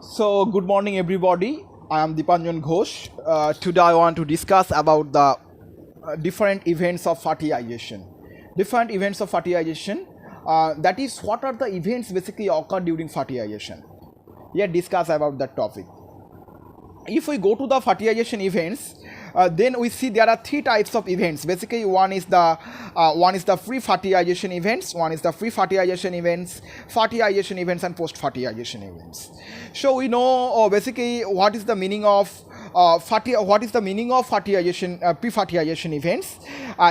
So, good morning, everybody. I am Dipanjan Ghosh. Today, I want to discuss about the different events of fertilization. Different events of fertilization. That is, what are the events basically occur during fertilization? Let's discuss about that topic. If we go to the fertilization events, then we see there are three types of events. Basically, one is the free fertilization events, fertilization events, and post fertilization events. So we know basically what is the meaning of fertilization, pre-fertilization events.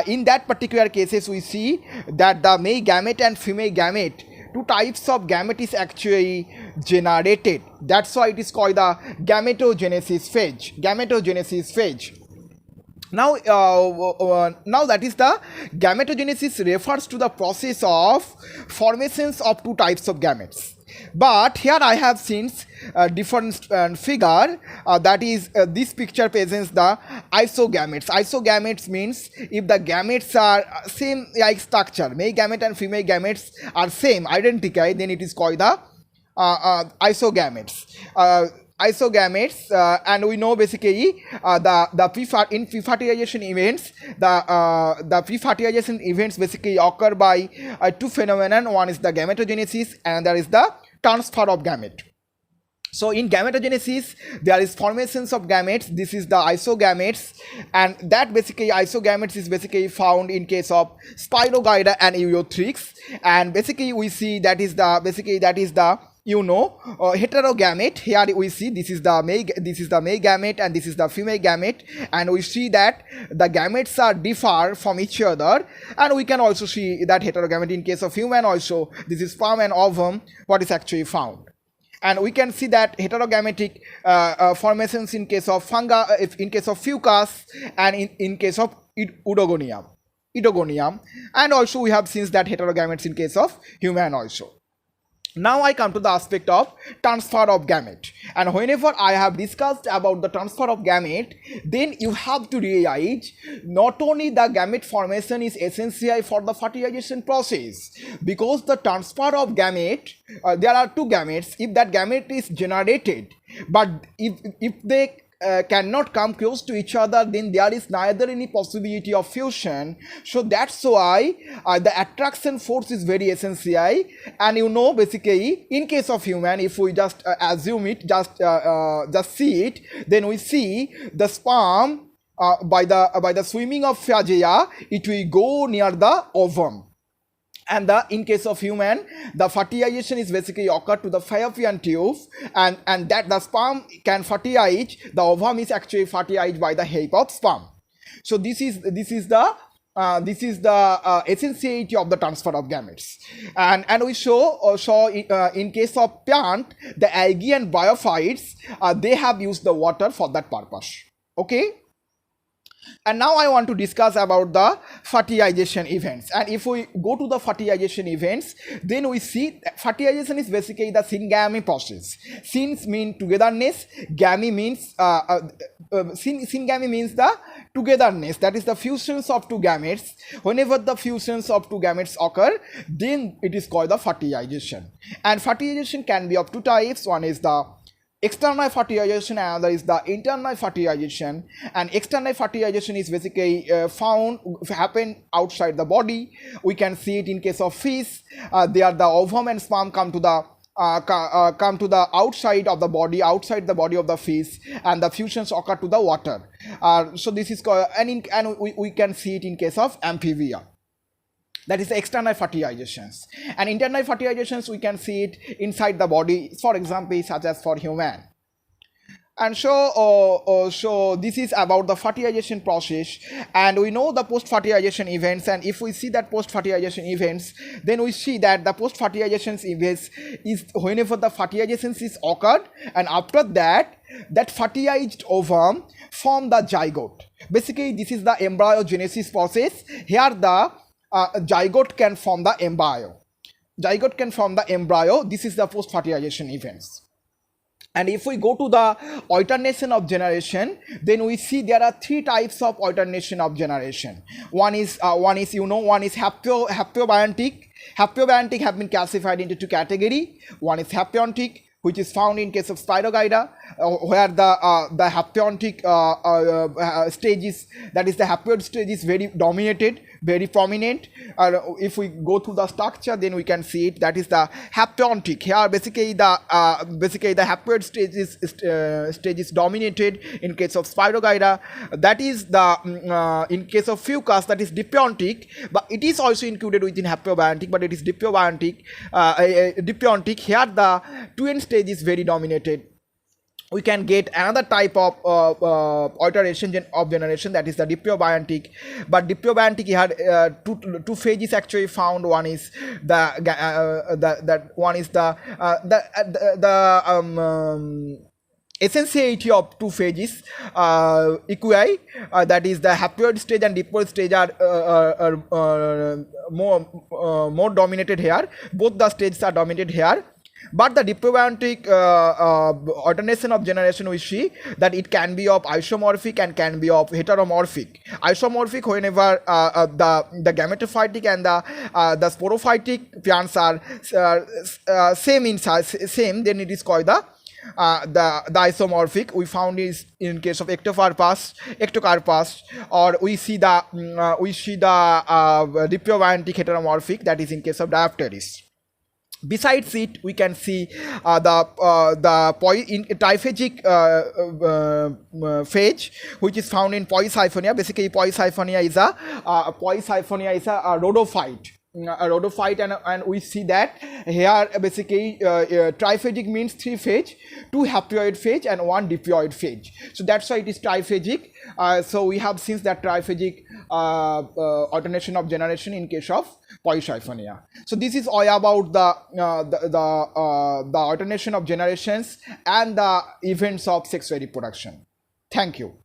In that particular cases, we see that the male gamete and female gamete, two types of gamete is actually generated. That's why it is called the gametogenesis phase. Now that is the gametogenesis refers to the process of formations of two types of gametes. But here I have seen different figure, that is this picture presents the isogametes. Isogametes means if the gametes are same like structure, male gamete and female gametes are same, identical, then it is called the isogametes. And we know basically in pre-fertilization events, the pre-fertilization events basically occur by two phenomena. One is the gametogenesis and there is the transfer of gamete. So in gametogenesis, there is formations of gametes. This is the isogametes, and that basically isogametes is basically found in case of Spirogyra and Euothrix. And basically we see that is the heterogamete. Here we see this is the male gamete and this is the female gamete, and we see that the gametes are differ from each other, and we can also see that heterogamete in case of human also. This is sperm and ovum what is actually found. And we can see that heterogametic formations in case of fungi, in case of fucus, and in case of Oedogonium. And also we have seen that heterogametes in case of human also. Now I come to the aspect of transfer of gamete, and whenever I have discussed about the transfer of gamete, then you have to realize not only the gamete formation is essential for the fertilization process, because the transfer of gamete, there are two gametes. If that gamete is generated, but if they cannot come close to each other, then there is neither any possibility of fusion. So that's why the attraction force is very essential. And basically in case of human, if we just assume it, just see it, then we see the sperm by the swimming of phagea, it will go near the ovum. And in case of human, the fertilization is basically occur to the fallopian tube, and that the sperm can fertilize, the ovum is actually fertilized by the help of sperm. So this is the essentiality of the transfer of gametes. And we saw in case of plant, the algae and biophytes, they have used the water for that purpose. Okay. And now I want to discuss about the fertilization events. And if we go to the fertilization events, then we see fertilization is basically the syngamy process. Syns mean togetherness, gamy means syngamy means the togetherness, that is the fusions of two gametes. Whenever the fusions of two gametes occur, then it is called the fertilization. And fertilization can be of two types. One is the external fertilization and another is the internal fertilization. And external fertilization is basically happen outside the body. We can see it in case of fish. There the ovum and sperm come to the outside of the body, outside the body of the fish, and the fusions occur to the water. So this is called, and we can see it in case of amphibia. That is the external fertilizations. And internal fertilizations, we can see it inside the body, for example, such as for human. And so this is about the fertilization process. And we know the post-fertilization events. And if we see that post-fertilization events, then we see that the post-fertilization events is whenever the fertilizations is occurred, and after that, that fertilized ovum form the zygote. Basically, this is the embryogenesis process. Here the zygote can form the embryo. This is the post-fertilization events. And if we go to the alternation of generation, then we see there are three types of alternation of generation. One is haplobiontic. Haplobiontic have been classified into two categories. One is haplontic, which is found in case of Spirogyra, where the haplontic stage is, that is the haploid stage is very dominated, very prominent. If we go through the structure, then we can see it. That is the haplontic. Here, basically the haploid stage is dominated in case of Spirogyra. That is the in case of Fucus, that is diplontic, but it is also included within haplobiontic, but it is diplobiontic. Diplontic. Here, the twin stage is very dominated. We can get another type of alteration of generation, that is the diplobiontic. But diplobiontic had two phases actually found. One is essentiality of two phases equi, that is the haploid stage and diploid stage are more dominated here. Both the stages are dominated here. But the diplobiontic alternation of generation, we see that it can be of isomorphic and can be of heteromorphic. Isomorphic whenever the gametophytic and the sporophytic plants are same in size, same, then it is called the isomorphic. We found is in case of ectocarpus, or we see the diplobiontic heteromorphic, that is in case of Diopteris. Besides it, we can see triphagic phage, which is found in Poisiphonia. Basically, Poisiphonia is a rhodophyte. And we see that here basically triphagic means 3 phage, 2 haploid phage and 1 diploid phage. So that's why it is triphagic. So we have since that triphagic alternation of generation in case of Poisiphonia. So this is all about the alternation of generations and the events of sexual reproduction. Thank you.